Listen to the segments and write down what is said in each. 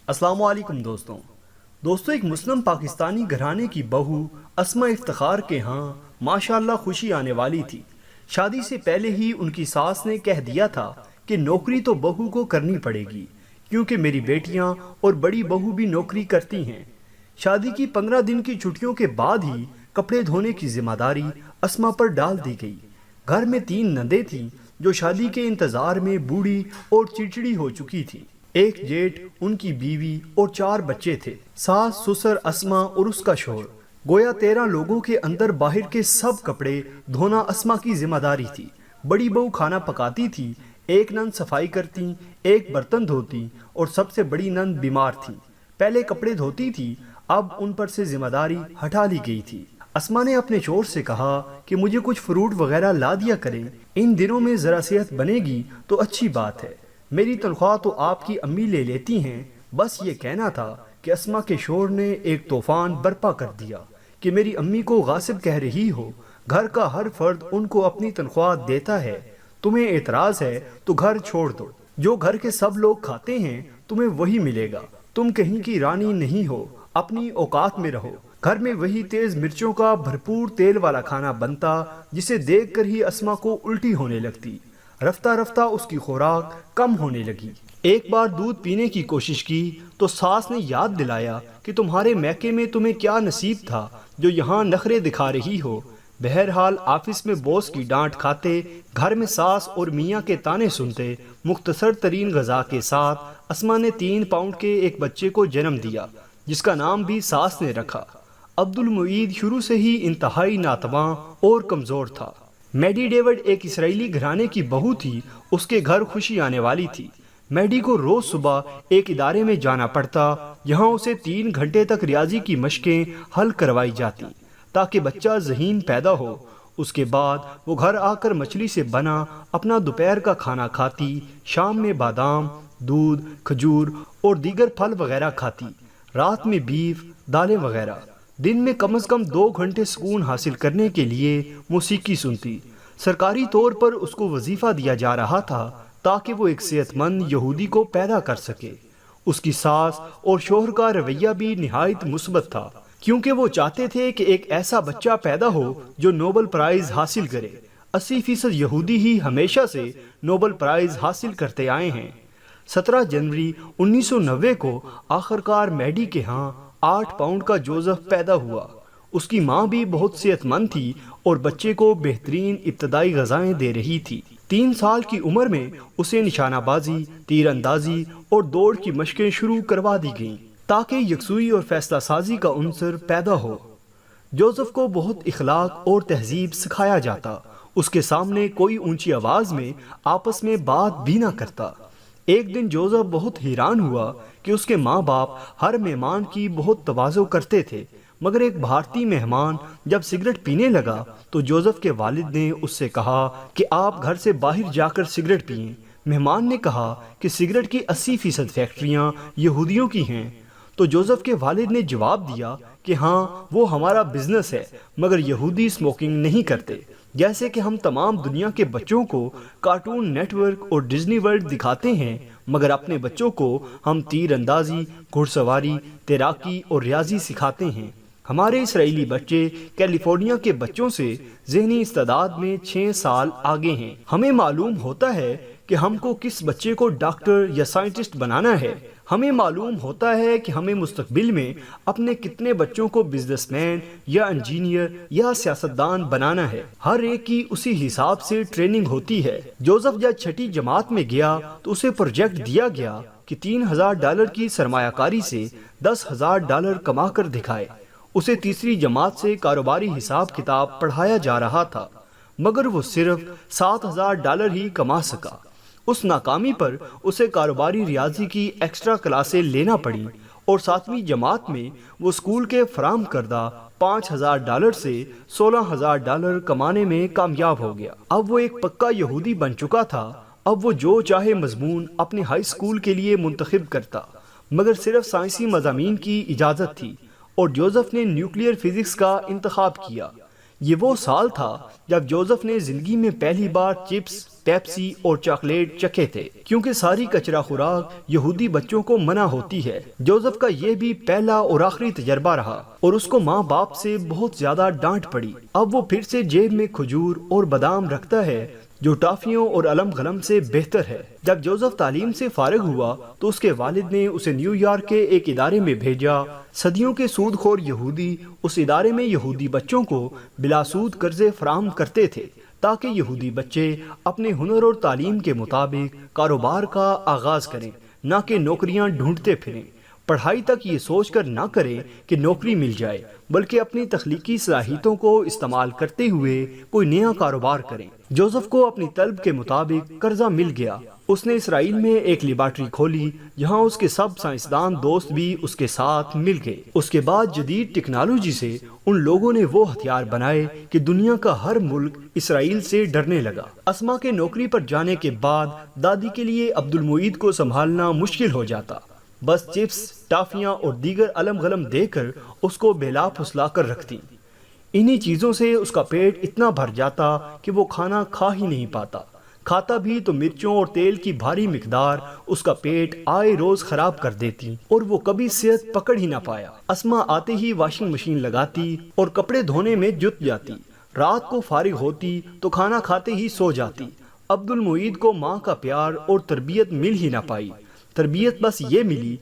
السلام علیکم دوستوں ایک مسلم پاکستانی گھرانے کی بہو اسما افتخار کے ہاں ماشاءاللہ خوشی آنے والی تھی۔ شادی سے پہلے ہی ان کی ساس نے کہہ دیا تھا کہ نوکری تو بہو کو کرنی پڑے گی، کیونکہ میری بیٹیاں اور بڑی بہو بھی نوکری کرتی ہیں۔ شادی کی 15 دن کی چھٹیوں کے بعد ہی کپڑے دھونے کی ذمہ داری اسما پر ڈال دی گئی۔ گھر میں 3 نندیں تھیں جو شادی کے انتظار میں بوڑھی اور چڑچڑی ہو چکی تھی۔ ایک جیٹھ، ان کی بیوی اور 4 بچے تھے۔ ساس، سسر، اسما اور اس کا شوہر، گویا 13 لوگوں کے اندر باہر کے سب کپڑے دھونا اسما کی ذمہ داری تھی۔ بڑی بہو کھانا پکاتی تھی، ایک نند صفائی کرتی، ایک برتن دھوتی اور سب سے بڑی نند بیمار تھی۔ پہلے کپڑے دھوتی تھی، اب ان پر سے ذمہ داری ہٹا لی گئی تھی۔ اسما نے اپنے شوہر سے کہا کہ مجھے کچھ فروٹ وغیرہ لا دیا کریں، ان دنوں میں ذرا صحت بنے گی تو اچھی بات ہے۔ میری تنخواہ تو آپ کی امی لے لیتی ہیں۔ بس یہ کہنا تھا کہ اسما کے شوہر نے ایک طوفان برپا کر دیا کہ میری امی کو غاصب کہہ رہی ہو، گھر کا ہر فرد ان کو اپنی تنخواہ دیتا ہے، تمہیں اعتراض ہے تو گھر چھوڑ دو، جو گھر کے سب لوگ کھاتے ہیں تمہیں وہی ملے گا، تم کہیں کی رانی نہیں ہو، اپنی اوقات میں رہو۔ گھر میں وہی تیز مرچوں کا بھرپور تیل والا کھانا بنتا جسے دیکھ کر ہی اسما کو الٹی ہونے لگتی۔ رفتہ رفتہ اس کی خوراک کم ہونے لگی۔ ایک بار دودھ پینے کی کوشش کی تو ساس نے یاد دلایا کہ تمہارے میکے میں تمہیں کیا نصیب تھا جو یہاں نخرے دکھا رہی ہو۔ بہرحال آفس میں باس کی ڈانٹ کھاتے، گھر میں ساس اور میاں کے تانے سنتے، مختصر ترین غذا کے ساتھ اسما نے 3 پاؤنڈ کے ایک بچے کو جنم دیا جس کا نام بھی ساس نے رکھا۔ عبد المعید شروع سے ہی انتہائی ناتواں اور کمزور تھا۔ میڈی ڈیوڈ ایک اسرائیلی گھرانے کی بہو تھی، اس کے گھر خوشی آنے والی تھی۔ میڈی کو روز صبح ایک ادارے میں جانا پڑتا، یہاں اسے 3 گھنٹے تک ریاضی کی مشقیں حل کروائی جاتی تاکہ بچہ ذہین پیدا ہو۔ اس کے بعد وہ گھر آ کر مچھلی سے بنا اپنا دوپہر کا کھانا کھاتی، شام میں بادام، دودھ، کھجور اور دیگر پھل وغیرہ کھاتی، رات میں بیف، دالیں وغیرہ۔ دن میں کم از کم 2 گھنٹے سکون حاصل کرنے کے لیے موسیقی سنتی۔ سرکاری طور پر اس کو وظیفہ دیا جا رہا تھا تاکہ وہ ایک صحت مند یہودی کو پیدا کر سکے۔ اس کی ساس اور شوہر کا رویہ بھی نہایت مثبت تھا، کیونکہ وہ چاہتے تھے کہ ایک ایسا بچہ پیدا ہو جو نوبل پرائز حاصل کرے۔ 80% یہودی ہی ہمیشہ سے نوبل پرائز حاصل کرتے آئے ہیں۔ 17 جنوری 1990 کو آخرکار میڈی کے ہاں 8 پاؤنڈ کا جوزف پیدا ہوا۔ اس کی ماں بھی بہت صحت مند تھی اور بچے کو بہترین ابتدائی غذائیں دے رہی تھی۔ 3 سال کی عمر میں اسے نشانہ بازی، تیر اندازی اور دوڑ کی مشقیں شروع کروا دی گئیں تاکہ یکسوئی اور فیصلہ سازی کا عنصر پیدا ہو۔ جوزف کو بہت اخلاق اور تہذیب سکھایا جاتا، اس کے سامنے کوئی اونچی آواز میں آپس میں بات بھی نہ کرتا۔ ایک دن جوزف بہت حیران ہوا کہ اس کے ماں باپ ہر مہمان کی بہت تواضع کرتے تھے، مگر ایک بھارتی مہمان جب سگریٹ پینے لگا تو جوزف کے والد نے اس سے کہا کہ آپ گھر سے باہر جا کر سگریٹ پئیں۔ مہمان نے کہا کہ سگریٹ کی 80% فیکٹریاں یہودیوں کی ہیں، تو جوزف کے والد نے جواب دیا کہ ہاں وہ ہمارا بزنس ہے، مگر یہودی اسموکنگ نہیں کرتے، جیسے کہ ہم تمام دنیا کے بچوں کو کارٹون نیٹ ورک اور ڈزنی ورلڈ دکھاتے ہیں، مگر اپنے بچوں کو ہم تیر اندازی، گھڑ سواری، تیراکی اور ریاضی سکھاتے ہیں۔ ہمارے اسرائیلی بچے کیلیفورنیا کے بچوں سے ذہنی استعداد میں 6 سال آگے ہیں۔ ہمیں معلوم ہوتا ہے کہ ہم کو کس بچے کو ڈاکٹر یا سائنٹسٹ بنانا ہے، ہمیں معلوم ہوتا ہے کہ ہمیں مستقبل میں اپنے کتنے بچوں کو بزنس مین یا انجینئر یا سیاستدان بنانا ہے۔ ہر ایک کی اسی حساب سے ٹریننگ ہوتی ہے۔ جوزف جب 6ٹھی جماعت میں گیا تو اسے پروجیکٹ دیا گیا کہ $3000 کی سرمایہ کاری سے $10,000 کما کر دکھائے۔ اسے تیسری جماعت سے کاروباری حساب کتاب پڑھایا جا رہا تھا، مگر وہ صرف $7,000 ہی کما سکا۔ اس ناکامی پر اسے کاروباری ریاضی کی ایکسٹرا کلاسیں لینا پڑی اور 7ویں جماعت میں وہ اسکول کے فراہم کردہ $5,000 سے $16,000 کمانے میں کامیاب ہو گیا۔ اب وہ ایک پکا یہودی بن چکا تھا۔ اب وہ جو چاہے مضمون اپنے ہائی اسکول کے لیے منتخب کرتا، مگر صرف سائنسی مضامین کی اجازت تھی، اور جوزف نے نیوکلیئر فزکس کا انتخاب کیا یہ وہ سال تھا جب جوزف نے زندگی میں پہلی بار چپس، پیپسی اور چاکلیٹ چکھے تھے، کیونکہ ساری کچرا خوراک یہودی بچوں کو منع ہوتی ہے۔ جوزف کا یہ بھی پہلا اور آخری تجربہ رہا اور اس کو ماں باپ سے بہت زیادہ ڈانٹ پڑی۔ اب وہ پھر سے جیب میں کھجور اور بادام رکھتا ہے جو ٹافیوں اور علم غلم سے بہتر ہے۔ جب جوزف تعلیم سے فارغ ہوا تو اس کے والد نے اسے نیو یارک کے ایک ادارے میں بھیجا۔ صدیوں کے سود خور یہودی اس ادارے میں یہودی بچوں کو بلا سود قرضے فراہم کرتے تھے تاکہ یہودی بچے اپنے ہنر اور تعلیم کے مطابق کاروبار کا آغاز کریں، نہ کہ نوکریاں ڈھونڈتے پھریں۔ پڑھائی تک یہ سوچ کر نہ کریں کہ نوکری مل جائے، بلکہ اپنی تخلیقی صلاحیتوں کو استعمال کرتے ہوئے کوئی نیا کاروبار کریں۔ جوزف کو اپنی طلب کے مطابق قرضہ مل گیا۔ اس نے اسرائیل میں ایک لیبارٹری کھولی جہاں اس کے سب سائنسدان دوست بھی اس کے ساتھ مل گئے۔ اس کے بعد جدید ٹیکنالوجی سے ان لوگوں نے وہ ہتھیار بنائے کہ دنیا کا ہر ملک اسرائیل سے ڈرنے لگا۔ اسما کے نوکری پر جانے کے بعد دادی کے لیے عبد المعید کو سنبھالنا مشکل ہو جاتا۔ بس چپس، ٹافیاں اور دیگر علم غلم دے کر اس کو بہلا پھسلا کر رکھتی۔ انہی چیزوں سے اس کا پیٹ اتنا بھر جاتا کہ وہ کھانا کھا ہی نہیں پاتا۔ کھاتا بھی تو مرچوں اور تیل کی بھاری مقدار اس کا پیٹ آئے روز خراب کر دیتی اور وہ کبھی صحت پکڑ ہی نہ پایا۔ اسما آتے ہی واشنگ مشین لگاتی اور کپڑے دھونے میں جت جاتی۔ رات کو فارغ ہوتی تو کھانا کھاتے ہی سو جاتی۔ عبد المعید کو ماں کا پیار اور تربیت مل ہی نہ پائی۔ تربیت بس یہ ملی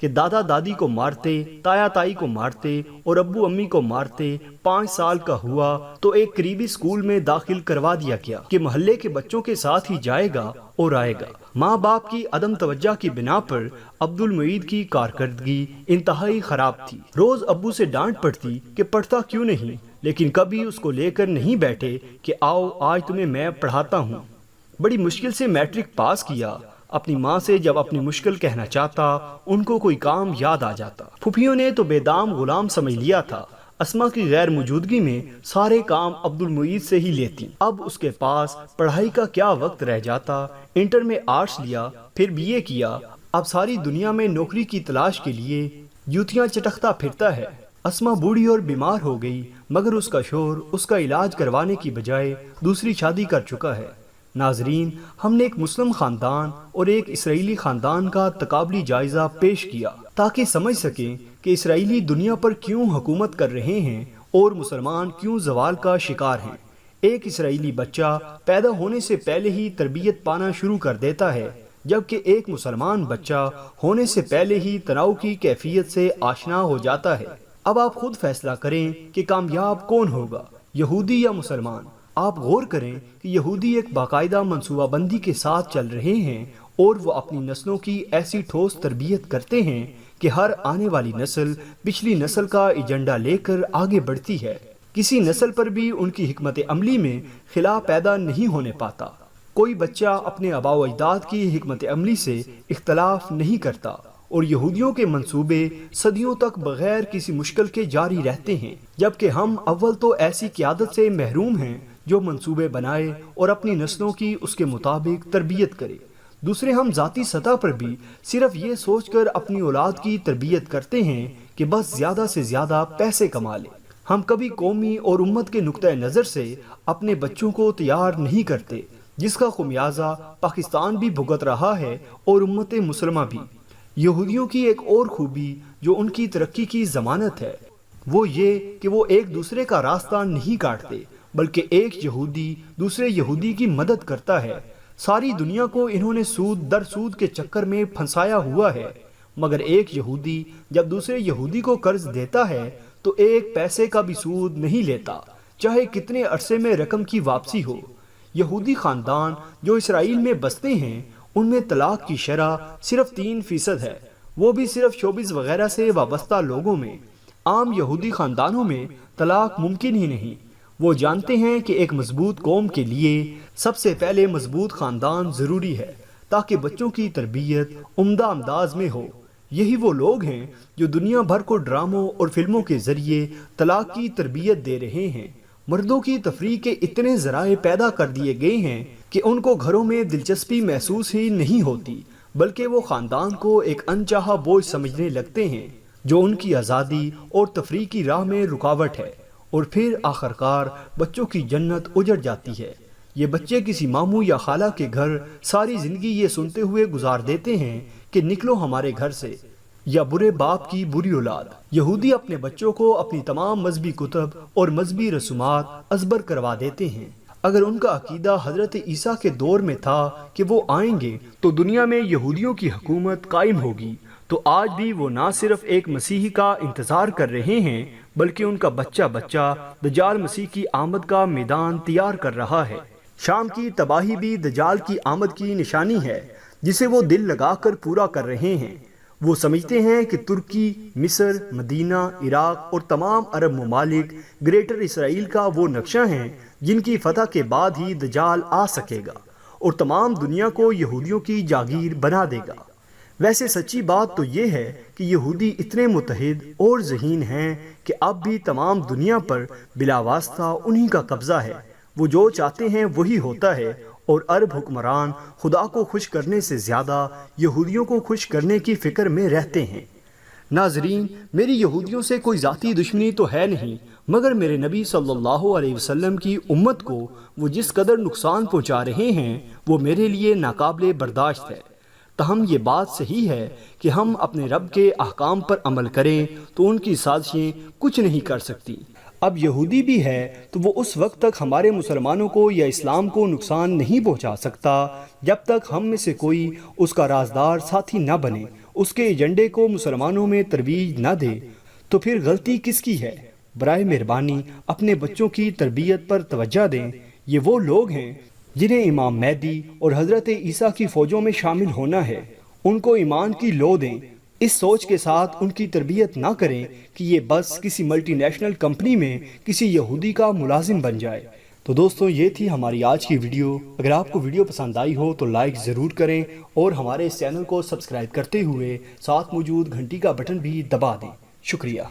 کہ دادا دادی کو مارتے، تایا تائی کو مارتے اور ابو امی کو مارتے۔ 5 سال کا ہوا تو ایک قریبی اسکول میں داخل کروا دیا گیا کہ محلے کے بچوں کے ساتھ ہی جائے گا اور آئے گا۔ ماں باپ کی عدم توجہ کی بنا پر عبد المعید کی کارکردگی انتہائی خراب تھی۔ روز ابو سے ڈانٹ پڑتی کہ پڑھتا کیوں نہیں، لیکن کبھی اس کو لے کر نہیں بیٹھے کہ آؤ آج تمہیں میں پڑھاتا ہوں۔ بڑی مشکل سے میٹرک پاس کیا۔ اپنی ماں سے جب اپنی مشکل کہنا چاہتا ان کو کوئی کام یاد آ جاتا۔ پھوپھیوں نے تو بے دام غلام سمجھ لیا تھا۔ اسما کی غیر موجودگی میں سارے کام عبد المعید سے ہی لیتی۔ اب اس کے پاس پڑھائی کا کیا وقت رہ جاتا۔ انٹر میں آرٹس لیا، پھر بی اے کیا۔ اب ساری دنیا میں نوکری کی تلاش کے لیے جوتیاں چٹکتا پھرتا ہے۔ اسما بوڑھی اور بیمار ہو گئی، مگر اس کا شوہر اس کا علاج کروانے کی بجائے دوسری شادی کر چکا ہے۔ ناظرین، ہم نے ایک مسلم خاندان اور ایک اسرائیلی خاندان کا تقابلی جائزہ پیش کیا تاکہ سمجھ سکیں کہ اسرائیلی دنیا پر کیوں حکومت کر رہے ہیں اور مسلمان کیوں زوال کا شکار ہیں۔ ایک اسرائیلی بچہ پیدا ہونے سے پہلے ہی تربیت پانا شروع کر دیتا ہے، جبکہ ایک مسلمان بچہ ہونے سے پہلے ہی تناؤ کی کیفیت سے آشنا ہو جاتا ہے۔ اب آپ خود فیصلہ کریں کہ کامیاب کون ہوگا، یہودی یا مسلمان۔ آپ غور کریں کہ یہودی ایک باقاعدہ منصوبہ بندی کے ساتھ چل رہے ہیں اور وہ اپنی نسلوں کی ایسی ٹھوس تربیت کرتے ہیں کہ ہر آنے والی نسل پچھلی نسل کا ایجنڈا لے کر آگے بڑھتی ہے۔ کسی نسل پر بھی ان کی حکمت عملی میں خلا پیدا نہیں ہونے پاتا۔ کوئی بچہ اپنے آباء و اجداد کی حکمت عملی سے اختلاف نہیں کرتا، اور یہودیوں کے منصوبے صدیوں تک بغیر کسی مشکل کے جاری رہتے ہیں، جبکہ ہم اول تو ایسی قیادت سے محروم ہیں جو منصوبے بنائے اور اپنی نسلوں کی اس کے مطابق تربیت کرے۔ دوسرے، ہم ذاتی سطح پر بھی صرف یہ سوچ کر اپنی اولاد کی تربیت کرتے ہیں کہ بس زیادہ سے زیادہ پیسے کما لے۔ ہم کبھی قومی اور امت کے نقطۂ نظر سے اپنے بچوں کو تیار نہیں کرتے، جس کا خمیازہ پاکستان بھی بھگت رہا ہے اور امت مسلمہ بھی۔ یہودیوں کی ایک اور خوبی جو ان کی ترقی کی ضمانت ہے وہ یہ کہ وہ ایک دوسرے کا راستہ نہیں کاٹتے، بلکہ ایک یہودی دوسرے یہودی کی مدد کرتا ہے۔ ساری دنیا کو انہوں نے سود در سود کے چکر میں پھنسایا ہوا ہے، مگر ایک یہودی جب دوسرے یہودی کو قرض دیتا ہے تو ایک پیسے کا بھی سود نہیں لیتا، چاہے کتنے عرصے میں رقم کی واپسی ہو۔ یہودی خاندان جو اسرائیل میں بستے ہیں ان میں طلاق کی شرح صرف 3% ہے، وہ بھی صرف شوبز وغیرہ سے وابستہ لوگوں میں۔ عام یہودی خاندانوں میں طلاق ممکن ہی نہیں۔ وہ جانتے ہیں کہ ایک مضبوط قوم کے لیے سب سے پہلے مضبوط خاندان ضروری ہے تاکہ بچوں کی تربیت عمدہ انداز میں ہو۔ یہی وہ لوگ ہیں جو دنیا بھر کو ڈراموں اور فلموں کے ذریعے طلاق کی تربیت دے رہے ہیں۔ مردوں کی تفریح کے اتنے ذرائع پیدا کر دیے گئے ہیں کہ ان کو گھروں میں دلچسپی محسوس ہی نہیں ہوتی، بلکہ وہ خاندان کو ایک انچاہا بوجھ سمجھنے لگتے ہیں جو ان کی آزادی اور تفریح کی راہ میں رکاوٹ ہے۔ اور پھر آخرکار بچوں کی جنت اجڑ جاتی ہے۔ یہ بچے کسی ماموں یا خالہ کے گھر ساری زندگی یہ سنتے ہوئے گزار دیتے ہیں کہ نکلو ہمارے گھر سے، یا برے باپ کی بری اولاد۔ یہودی اپنے بچوں کو اپنی تمام مذہبی کتب اور مذہبی رسومات ازبر کروا دیتے ہیں۔ اگر ان کا عقیدہ حضرت عیسیٰ کے دور میں تھا کہ وہ آئیں گے تو دنیا میں یہودیوں کی حکومت قائم ہوگی، تو آج بھی وہ نہ صرف ایک مسیحی کا انتظار کر رہے ہیں بلکہ ان کا بچہ بچہ دجال مسیح کی آمد کا میدان تیار کر رہا ہے۔ شام کی تباہی بھی دجال کی آمد کی نشانی ہے جسے وہ دل لگا کر پورا کر رہے ہیں۔ وہ سمجھتے ہیں کہ ترکی، مصر، مدینہ، عراق اور تمام عرب ممالک گریٹر اسرائیل کا وہ نقشہ ہیں جن کی فتح کے بعد ہی دجال آ سکے گا اور تمام دنیا کو یہودیوں کی جاگیر بنا دے گا۔ ویسے سچی بات تو یہ ہے کہ یہودی اتنے متحد اور ذہین ہیں کہ اب بھی تمام دنیا پر بلا واسطہ انہی کا قبضہ ہے۔ وہ جو چاہتے ہیں وہی ہوتا ہے، اور عرب حکمران خدا کو خوش کرنے سے زیادہ یہودیوں کو خوش کرنے کی فکر میں رہتے ہیں۔ ناظرین، میری یہودیوں سے کوئی ذاتی دشمنی تو ہے نہیں، مگر میرے نبی صلی اللہ علیہ وسلم کی امت کو وہ جس قدر نقصان پہنچا رہے ہیں وہ میرے لیے ناقابل برداشت ہے۔ تاہم یہ بات صحیح ہے کہ ہم اپنے رب کے احکام پر عمل کریں تو ان کی سازشیں کچھ نہیں کر سکتی۔ اب یہودی بھی ہے تو وہ اس وقت تک ہمارے مسلمانوں کو یا اسلام کو نقصان نہیں پہنچا سکتا جب تک ہم میں سے کوئی اس کا رازدار ساتھی نہ بنے، اس کے ایجنڈے کو مسلمانوں میں ترویج نہ دے۔ تو پھر غلطی کس کی ہے؟ برائے مہربانی اپنے بچوں کی تربیت پر توجہ دیں۔ یہ وہ لوگ ہیں جنہیں امام مہدی اور حضرت عیسیٰ کی فوجوں میں شامل ہونا ہے۔ ان کو ایمان کی لو دیں، اس سوچ کے ساتھ ان کی تربیت نہ کریں کہ یہ بس کسی ملٹی نیشنل کمپنی میں کسی یہودی کا ملازم بن جائے۔ تو دوستو، یہ تھی ہماری آج کی ویڈیو۔ اگر آپ کو ویڈیو پسند آئی ہو تو لائک ضرور کریں اور ہمارے اس چینل کو سبسکرائب کرتے ہوئے ساتھ موجود گھنٹی کا بٹن بھی دبا دیں۔ شکریہ۔